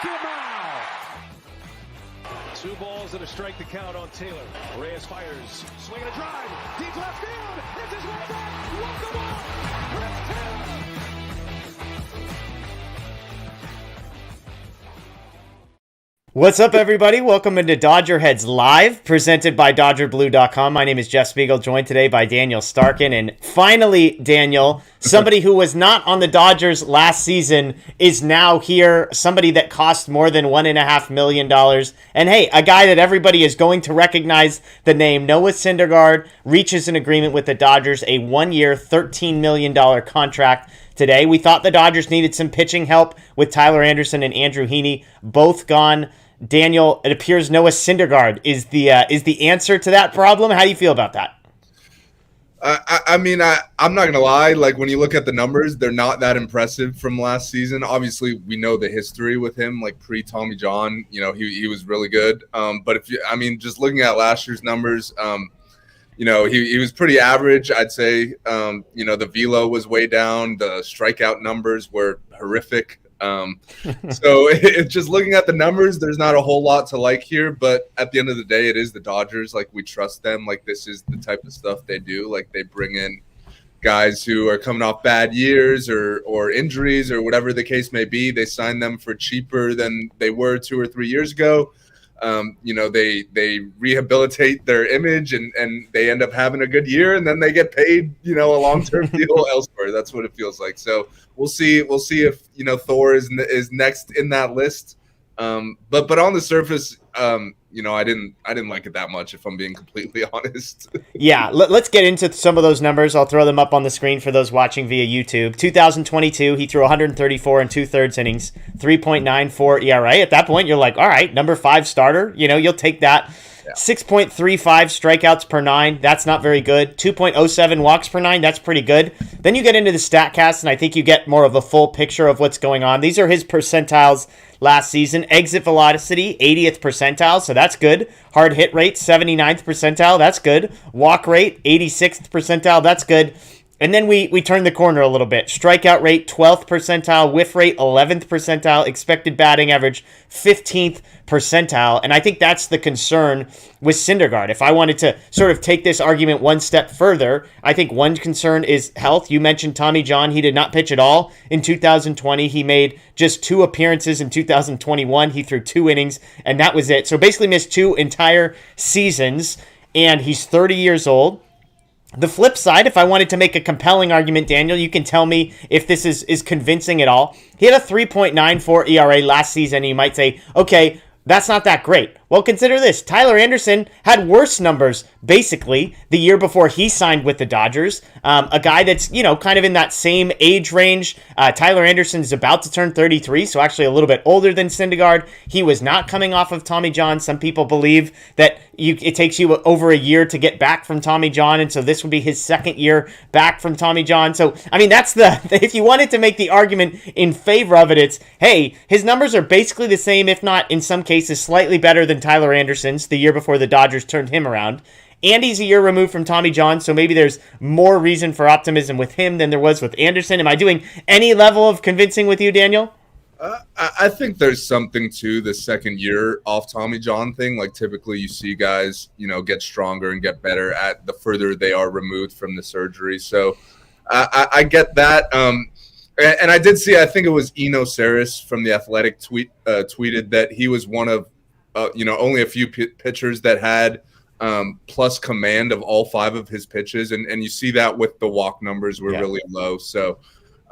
Two balls and a strike to count on Taylor. Reyes fires, swinging a drive, deep left field. It's his way back. Walk the ball. Chris Taylor. What's up, everybody? Welcome into DodgerHeads Live, presented by DodgerBlue.com. My name is Jeff Spiegel, joined today by Daniel Starkand. And finally, Daniel, somebody who was not on the Dodgers last season is now here. Somebody that cost more than $1.5 million. And hey, a guy that everybody is going to recognize the name. Noah Syndergaard reaches an agreement with the Dodgers, a 1-year, $13 million contract today. We thought the Dodgers needed some pitching help with Tyler Anderson and Andrew Heaney, both gone. Daniel, it appears Noah Syndergaard is the answer to that problem. How do you feel about that? I'm not going to lie. Like, when you look at the numbers, they're not that impressive from last season. Obviously, we know the history with him, like pre-Tommy John. You know, he was really good. But just looking at last year's numbers, he was pretty average, I'd say. The velo was way down. The strikeout numbers were horrific. So it's just looking at the numbers, there's not a whole lot to like here, but at the end of the day, it is the Dodgers. Like, we trust them. Like, this is the type of stuff they do. Like, they bring in guys who are coming off bad years or injuries or whatever the case may be. They sign them for cheaper than they were 2 or 3 years ago. They rehabilitate their image and they end up having a good year, and then they get paid, a long-term deal elsewhere. That's what it feels like. So we'll see if, Thor is next in that list. But on the surface, I didn't like it that much, if I'm being completely honest. Yeah, let's get into some of those numbers. I'll throw them up on the screen for those watching via YouTube. 2022, he threw 134 and 2/3 innings, 3.94 ERA. At that point, you're like, all right, number 5 starter. You'll take that. Yeah. 6.35 strikeouts per 9. That's not very good. 2.07 walks per 9. That's pretty good. Then you get into the StatCast, and I think you get more of a full picture of what's going on. These are his percentiles last season. Exit velocity, 80th percentile, so that's good. Hard hit rate, 79th percentile, that's good. Walk rate, 86th percentile, that's good. And then we turn the corner a little bit. Strikeout rate, 12th percentile. Whiff rate, 11th percentile. Expected batting average, 15th percentile. And I think that's the concern with Syndergaard. If I wanted to sort of take this argument one step further, I think one concern is health. You mentioned Tommy John. He did not pitch at all in 2020. He made just 2 appearances in 2021. He threw 2 innings, and that was it. So basically missed 2 entire seasons, and he's 30 years old. The flip side, if I wanted to make a compelling argument, Daniel, you can tell me if this is convincing at all. He had a 3.94 ERA last season, and you might say, okay, that's not that great. Well, consider this. Tyler Anderson had worse numbers, basically, the year before he signed with the Dodgers. A guy that's, kind of in that same age range. Tyler Anderson is about to turn 33, so actually a little bit older than Syndergaard. He was not coming off of Tommy John. Some people believe that it takes you over a year to get back from Tommy John, and so this would be his second year back from Tommy John. So, that's if you wanted to make the argument in favor of it, it's, hey, his numbers are basically the same, if not, in some cases, slightly better than Tyler Anderson's the year before the Dodgers turned him around. And he's a year removed from Tommy John, so maybe there's more reason for optimism with him than there was with Anderson. Am I doing any level of convincing with you, Daniel? I think there's something to the second year off Tommy John thing. Like, typically you see guys, get stronger and get better at the further they are removed from the surgery. So I get that. And I did see, I think it was Eno Saris from The Athletic tweeted that he was one of, only a few pitchers that had plus command of all 5 of his pitches. And you see that with the walk numbers were really low. So,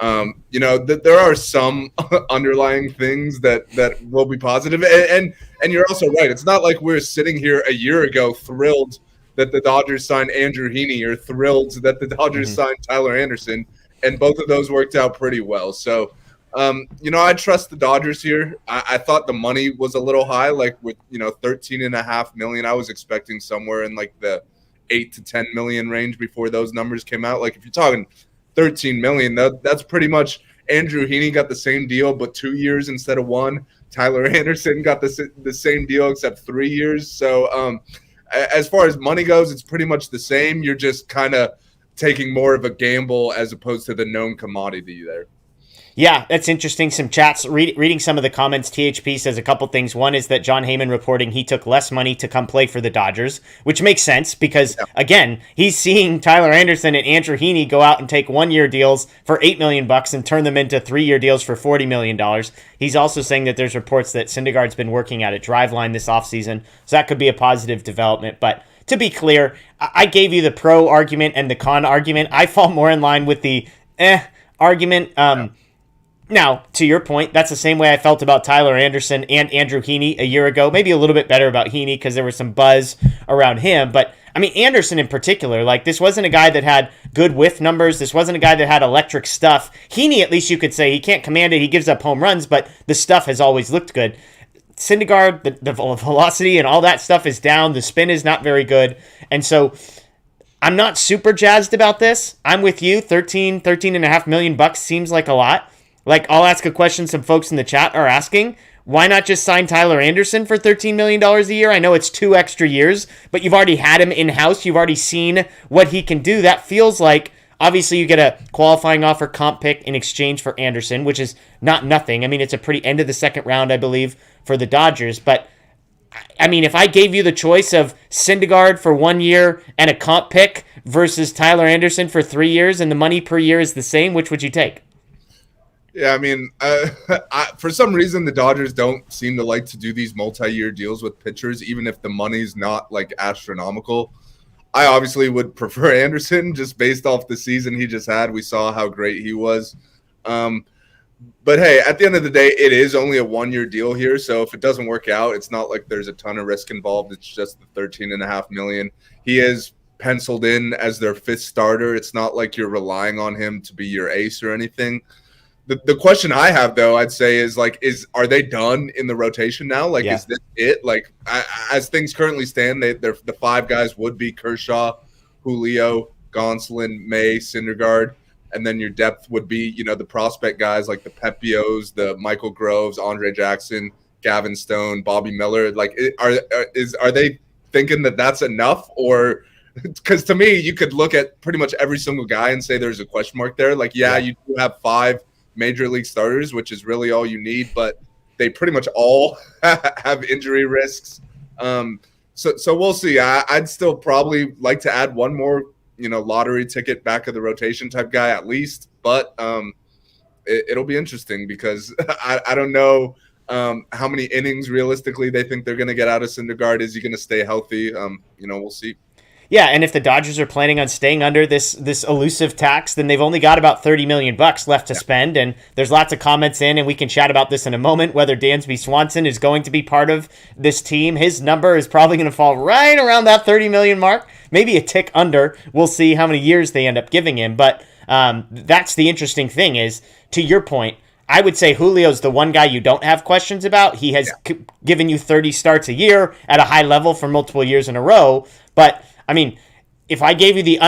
there are some underlying things that will be positive. And you're also right. It's not like we're sitting here a year ago thrilled that the Dodgers signed Andrew Heaney or thrilled that the Dodgers signed Tyler Anderson. And both of those worked out pretty well. So, I trust the Dodgers here. I thought the money was a little high, like with, $13.5 million. I was expecting somewhere in like the 8 to 10 million range before those numbers came out. Like, if you're talking 13 million, that's pretty much Andrew Heaney got the same deal, but 2 years instead of 1. Tyler Anderson got the same deal except 3 years. So, as far as money goes, it's pretty much the same. You're just kind of taking more of a gamble as opposed to the known commodity there. Yeah, that's interesting. Some chats, reading some of the comments, THP says a couple things. One is that John Heyman reporting he took less money to come play for the Dodgers, which makes sense because, again, he's seeing Tyler Anderson and Andrew Heaney go out and take 1-year deals for $8 million and turn them into 3-year deals for $40 million. He's also saying that there's reports that Syndergaard's been working at a driveline this offseason, so that could be a positive development. But to be clear, I gave you the pro argument and the con argument. I fall more in line with the argument. Now, to your point, that's the same way I felt about Tyler Anderson and Andrew Heaney a year ago. Maybe a little bit better about Heaney because there was some buzz around him. But, I mean, Anderson in particular, like, this wasn't a guy that had good whiff numbers. This wasn't a guy that had electric stuff. Heaney, at least you could say, he can't command it. He gives up home runs, but the stuff has always looked good. Syndergaard, the velocity and all that stuff is down. The spin is not very good. And so I'm not super jazzed about this. I'm with you. $13.5 million seems like a lot. Like, I'll ask a question some folks in the chat are asking. Why not just sign Tyler Anderson for $13 million a year? I know it's 2 extra years, but you've already had him in-house. You've already seen what he can do. That feels like, obviously, you get a qualifying offer comp pick in exchange for Anderson, which is not nothing. I mean, it's a pretty end of the second round, I believe, for the Dodgers. But, I mean, if I gave you the choice of Syndergaard for 1 year and a comp pick versus Tyler Anderson for 3 years and the money per year is the same, which would you take? Yeah, I mean, for some reason, the Dodgers don't seem to like to do these multi-year deals with pitchers, even if the money's not, like, astronomical. I obviously would prefer Anderson just based off the season he just had. We saw how great he was. But, hey, at the end of the day, it is only a 1-year deal here. So if it doesn't work out, it's not like there's a ton of risk involved. It's just the $13.5 million. He is penciled in as their 5th starter. It's not like you're relying on him to be your ace or anything. The question I have, though, I'd say is, like, are they done in the rotation now? Like, Is this it? Like, as things currently stand, the 5 guys would be Kershaw, Julio, Gonsolin, May, Syndergaard, and then your depth would be, you know, the prospect guys like the Pepios, the Michael Groves, Andre Jackson, Gavin Stone, Bobby Miller. Like, are they thinking that that's enough? Or because to me, you could look at pretty much every single guy and say there's a question mark there. Like, you do have 5 major league starters, which is really all you need, but they pretty much all have injury risks. So we'll see. I'd still probably like to add one more, you know, lottery ticket back of the rotation type guy at least, but it'll be interesting because I don't know how many innings realistically they think they're going to get out of Syndergaard. Is he going to stay healthy? We'll see. Yeah, and if the Dodgers are planning on staying under this elusive tax, then they've only got about $30 million left to spend, and there's lots of comments in, and we can chat about this in a moment, whether Dansby Swanson is going to be part of this team. His number is probably going to fall right around that $30 million mark, maybe a tick under. We'll see how many years they end up giving him, but that's the interesting thing is, to your point, I would say Julio's the one guy you don't have questions about. He has given you 30 starts a year at a high level for multiple years in a row, but I mean, if I gave you the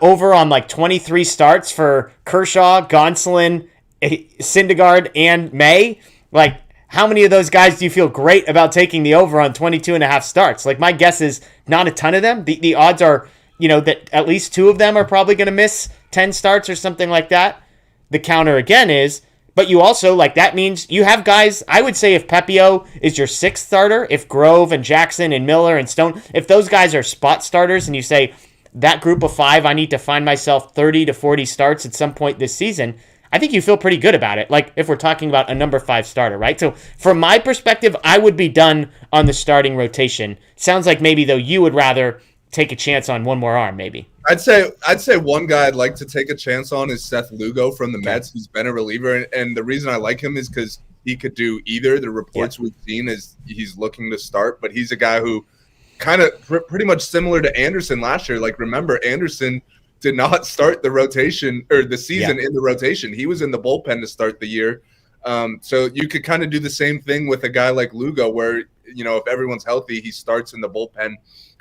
over on like 23 starts for Kershaw, Gonsolin, Syndergaard, and May, like how many of those guys do you feel great about taking the over on 22.5 starts? Like my guess is not a ton of them. The odds are, you know, that at least 2 of them are probably going to miss 10 starts or something like that. The counter again is, but you also, like, that means you have guys, I would say if Pepio is your 6th starter, if Grove and Jackson and Miller and Stone, if those guys are spot starters and you say, that group of 5, I need to find myself 30 to 40 starts at some point this season, I think you feel pretty good about it, like if we're talking about a number 5 starter, right? So from my perspective, I would be done on the starting rotation. Sounds like maybe, though, you would rather take a chance on one more arm, maybe. I'd say one guy I'd like to take a chance on is Seth Lugo from the Mets. He's been a reliever, and the reason I like him is because he could do either. The reports we've seen is he's looking to start, but he's a guy who kind of pretty much similar to Anderson last year. Like, remember, Anderson did not start the rotation or the season in the rotation. He was in the bullpen to start the year. So you could kind of do the same thing with a guy like Lugo where, you know, if everyone's healthy, he starts in the bullpen,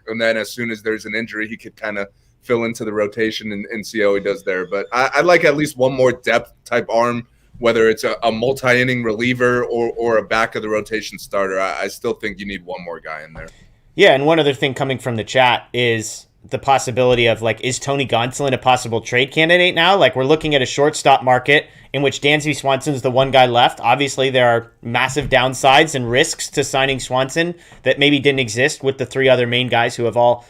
and then as soon as there's an injury, he could kind of fill into the rotation and see how he does there. But I'd like at least one more depth type arm, whether it's a multi-inning reliever or a back of the rotation starter. I still think you need one more guy in there. Yeah, and one other thing coming from the chat is the possibility of, like, is Tony Gonsolin a possible trade candidate now? Like, we're looking at a shortstop market in which Dansby Swanson's the one guy left. Obviously, there are massive downsides and risks to signing Swanson that maybe didn't exist with the three other main guys who have all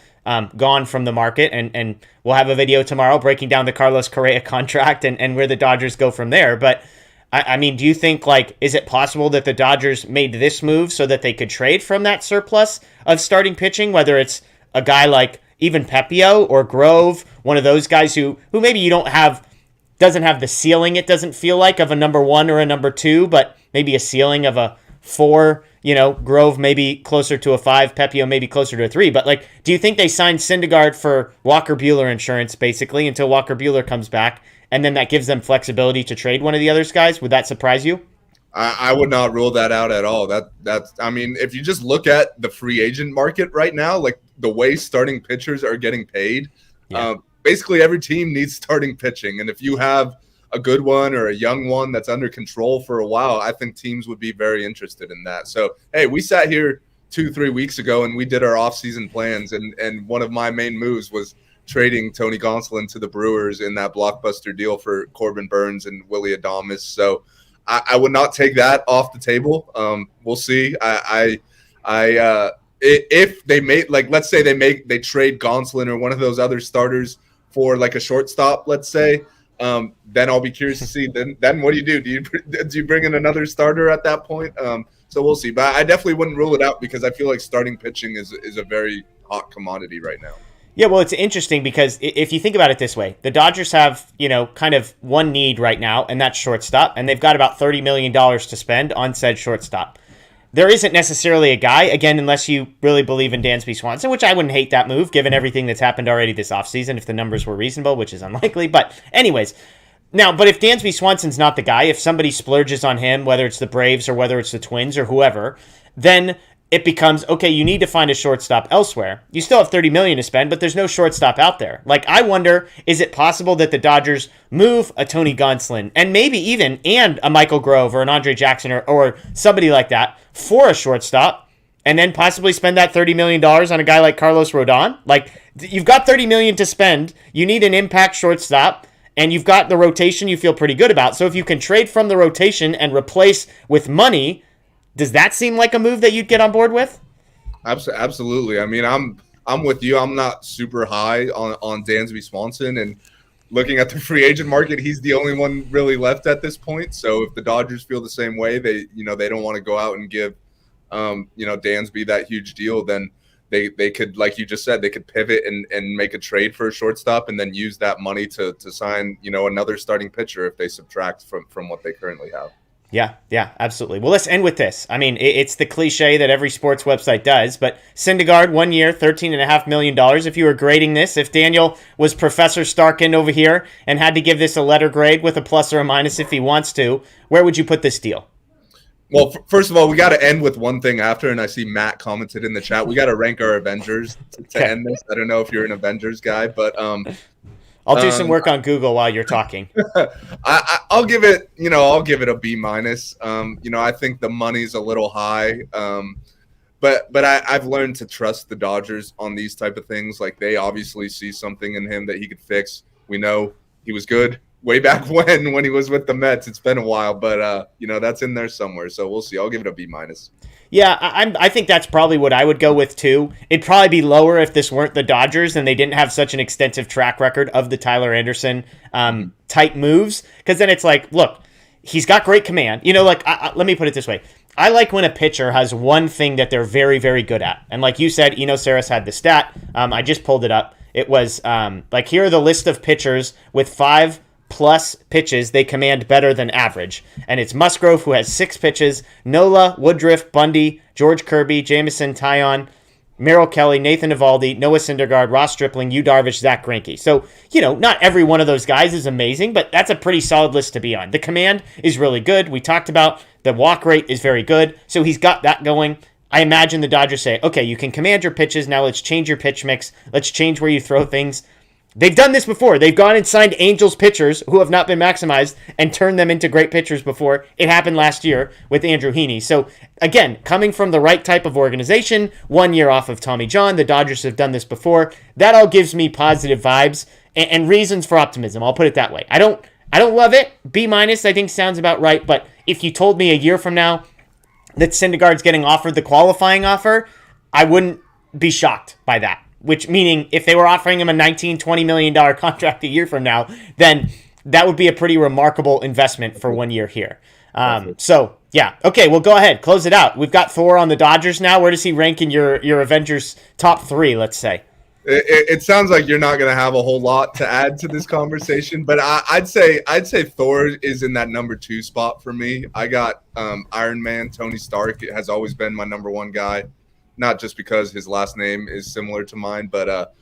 gone from the market. And we'll have a video tomorrow breaking down the Carlos Correa contract and where the Dodgers go from there. But I mean, do you think, like, is it possible that the Dodgers made this move so that they could trade from that surplus of starting pitching, whether it's a guy like even Pepio or Grove, one of those guys who maybe you doesn't have the ceiling, it doesn't feel like, of a number one or a number two, but maybe a ceiling of a 4, Grove maybe closer to a 5, Pepio maybe closer to a 3. But, like, do you think they signed Syndergaard for Walker Buehler insurance, basically, until Walker Buehler comes back, and then that gives them flexibility to trade one of the other guys? Would that surprise you? I would not rule that out at all. I mean, if you just look at the free agent market right now, like the way starting pitchers are getting paid, basically every team needs starting pitching. And if you have a good one or a young one that's under control for a while, I think teams would be very interested in that. So, hey, we sat here 2-3 weeks ago and we did our offseason plans, and one of my main moves was trading Tony Gonsolin to the Brewers in that blockbuster deal for Corbin Burns and Willie Adames. So I would not take that off the table. We'll see. If they make, like, let's say they trade Gonsolin or one of those other starters for like a shortstop, let's say, then I'll be curious to see. Then what do you do? Do you bring in another starter at that point? So we'll see. But I definitely wouldn't rule it out because I feel like starting pitching is a very hot commodity right now. Yeah, well, it's interesting because if you think about it this way, the Dodgers have, kind of one need right now, and that's shortstop, and they've got about $30 million to spend on said shortstop. There isn't necessarily a guy, again, unless you really believe in Dansby Swanson, which I wouldn't hate that move, given everything that's happened already this offseason, if the numbers were reasonable, which is unlikely. But anyways, but if Dansby Swanson's not the guy, if somebody splurges on him, whether it's the Braves or whether it's the Twins or whoever, then it becomes, okay, you need to find a shortstop elsewhere. You still have $30 million to spend, but there's no shortstop out there. Like, I wonder, is it possible that the Dodgers move a Tony Gonsolin and maybe even a Michael Grove or an Andre Jackson or somebody like that for a shortstop, and then possibly spend that $30 million on a guy like Carlos Rodon? Like, you've got $30 million to spend. You need an impact shortstop, and you've got the rotation you feel pretty good about. So if you can trade from the rotation and replace with money, does that seem like a move that you'd get on board with? Absolutely. I mean, I'm with you. I'm not super high on Dansby Swanson, and looking at the free agent market, he's the only one really left at this point. So if the Dodgers feel the same way, they don't want to go out and give Dansby that huge deal, then they could, like you just said, they could pivot and make a trade for a shortstop and then use that money to sign another starting pitcher if they subtract from what they currently have. Yeah, absolutely. Well, let's end with this. I mean, it's the cliche that every sports website does, but Syndergaard, 1 year, $13.5 million. If you were grading this, if Daniel was Professor Starkand over here and had to give this a letter grade with a plus or a minus if he wants to, where would you put this deal? Well, first of all, we got to end with one thing after, and I see Matt commented in the chat. We got to rank our Avengers to end this. I don't know if you're an Avengers guy, but I'll do some work on Google while you're talking. I'll give it a B minus. I think the money's a little high, but I've learned to trust the Dodgers on these type of things. Like, they obviously see something in him that he could fix. We know he was good way back when he was with the Mets. It's been a while, but that's in there somewhere. So we'll see. I'll give it a B minus. Yeah, I think that's probably what I would go with too. It'd probably be lower if this weren't the Dodgers and they didn't have such an extensive track record of the Tyler Anderson type moves. Because then it's like, look, he's got great command. Let me put it this way. I like when a pitcher has one thing that they're very, very good at. And like you said, Eno Saris had the stat. I just pulled it up. It was here are the list of pitchers with 5+ pitches they command better than average. And it's Musgrove, who has 6 pitches, Nola, Woodruff, Bundy, George Kirby, Jamison, Tyon, Merrill Kelly, Nathan Eovaldi, Noah Syndergaard, Ross Stripling, Yu Darvish, Zach Greinke. So, not every one of those guys is amazing, but that's a pretty solid list to be on. The command is really good. We talked about the walk rate is very good. So he's got that going. I imagine the Dodgers say, okay, you can command your pitches. Now let's change your pitch mix. Let's change where you throw things. They've done this before. They've gone and signed Angels pitchers who have not been maximized and turned them into great pitchers before. It happened last year with Andrew Heaney. So, again, coming from the right type of organization, 1 year off of Tommy John, the Dodgers have done this before. That all gives me positive vibes and reasons for optimism. I'll put it that way. I don't love it. B- I think sounds about right. But if you told me a year from now that Syndergaard's getting offered the qualifying offer, I wouldn't be shocked by that. Which meaning if they were offering him a $19-20 million contract a year from now, then that would be a pretty remarkable investment for 1 year here. So, yeah. Okay, well, go ahead. Close it out. We've got Thor on the Dodgers now. Where does he rank in your Avengers top 3, let's say? It sounds like you're not going to have a whole lot to add to this conversation, but I'd say Thor is in that number 2 spot for me. I got Iron Man, Tony Stark has always been my number 1 guy. Not just because his last name is similar to mine, but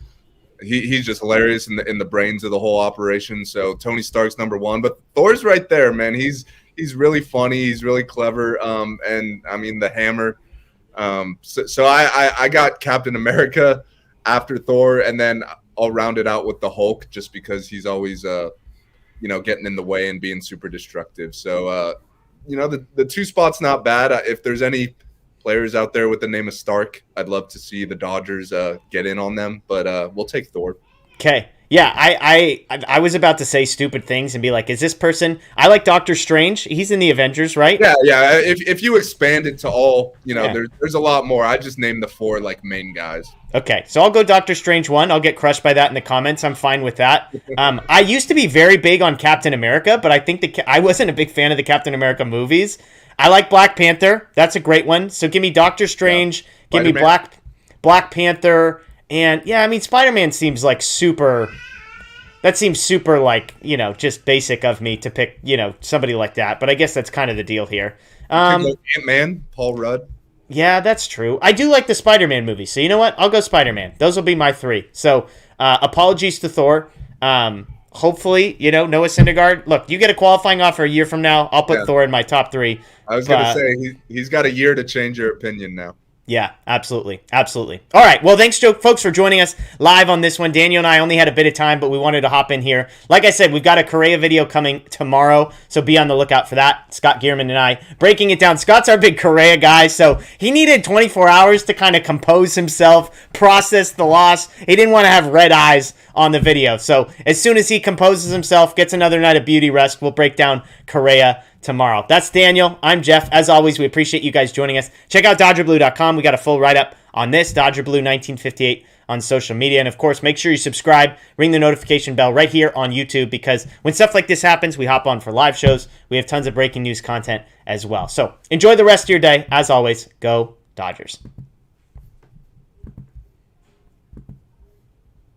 he's just hilarious in the brains of the whole operation. So Tony Stark's number 1, but Thor's right there, man. He's really funny. He's really clever. And I mean the hammer. So I got Captain America after Thor, and then I'll round it out with the Hulk just because he's always getting in the way and being super destructive. So the 2 spots not bad. If there's any players out there with the name of Stark, I'd love to see the Dodgers get in on them, but we'll take Thor. Okay. Yeah, I was about to say stupid things and be like, is this person... I like Doctor Strange. He's in the Avengers, right? Yeah. If you expand it to all, there's a lot more. I just named the 4 main guys. Okay, so I'll go Doctor Strange 1. I'll get crushed by that in the comments. I'm fine with that. I used to be very big on Captain America, but I think I wasn't a big fan of the Captain America movies. I like Black Panther. That's a great one. So give me Doctor Strange. Give me Black Panther. And, yeah, I mean, Spider-Man seems like super... That seems super, just basic of me to pick, somebody like that. But I guess that's kind of the deal here. Ant-Man, Paul Rudd. Yeah, that's true. I do like the Spider-Man movies. So you know what? I'll go Spider-Man. Those will be my 3. So apologies to Thor. Hopefully, Noah Syndergaard. Look, you get a qualifying offer a year from now. I'll put Thor in my top 3. I was going to say, he's got a year to change your opinion now. Yeah, absolutely. Absolutely. All right. Well, thanks, folks, for joining us live on this one. Daniel and I only had a bit of time, but we wanted to hop in here. Like I said, we've got a Correa video coming tomorrow, so be on the lookout for that. Scott Gierman and I breaking it down. Scott's our big Correa guy, so he needed 24 hours to kind of compose himself, process the loss. He didn't want to have red eyes on the video. So as soon as he composes himself, gets another night of beauty rest, we'll break down Correa tomorrow. That's Daniel. I'm Jeff. As always, we appreciate you guys joining us. Check out DodgerBlue.com. We got a full write-up on this, Dodger Blue 1958 on social media. And of course, make sure you subscribe, ring the notification bell right here on YouTube, because when stuff like this happens, we hop on for live shows. We have tons of breaking news content as well. So enjoy the rest of your day. As always, go Dodgers.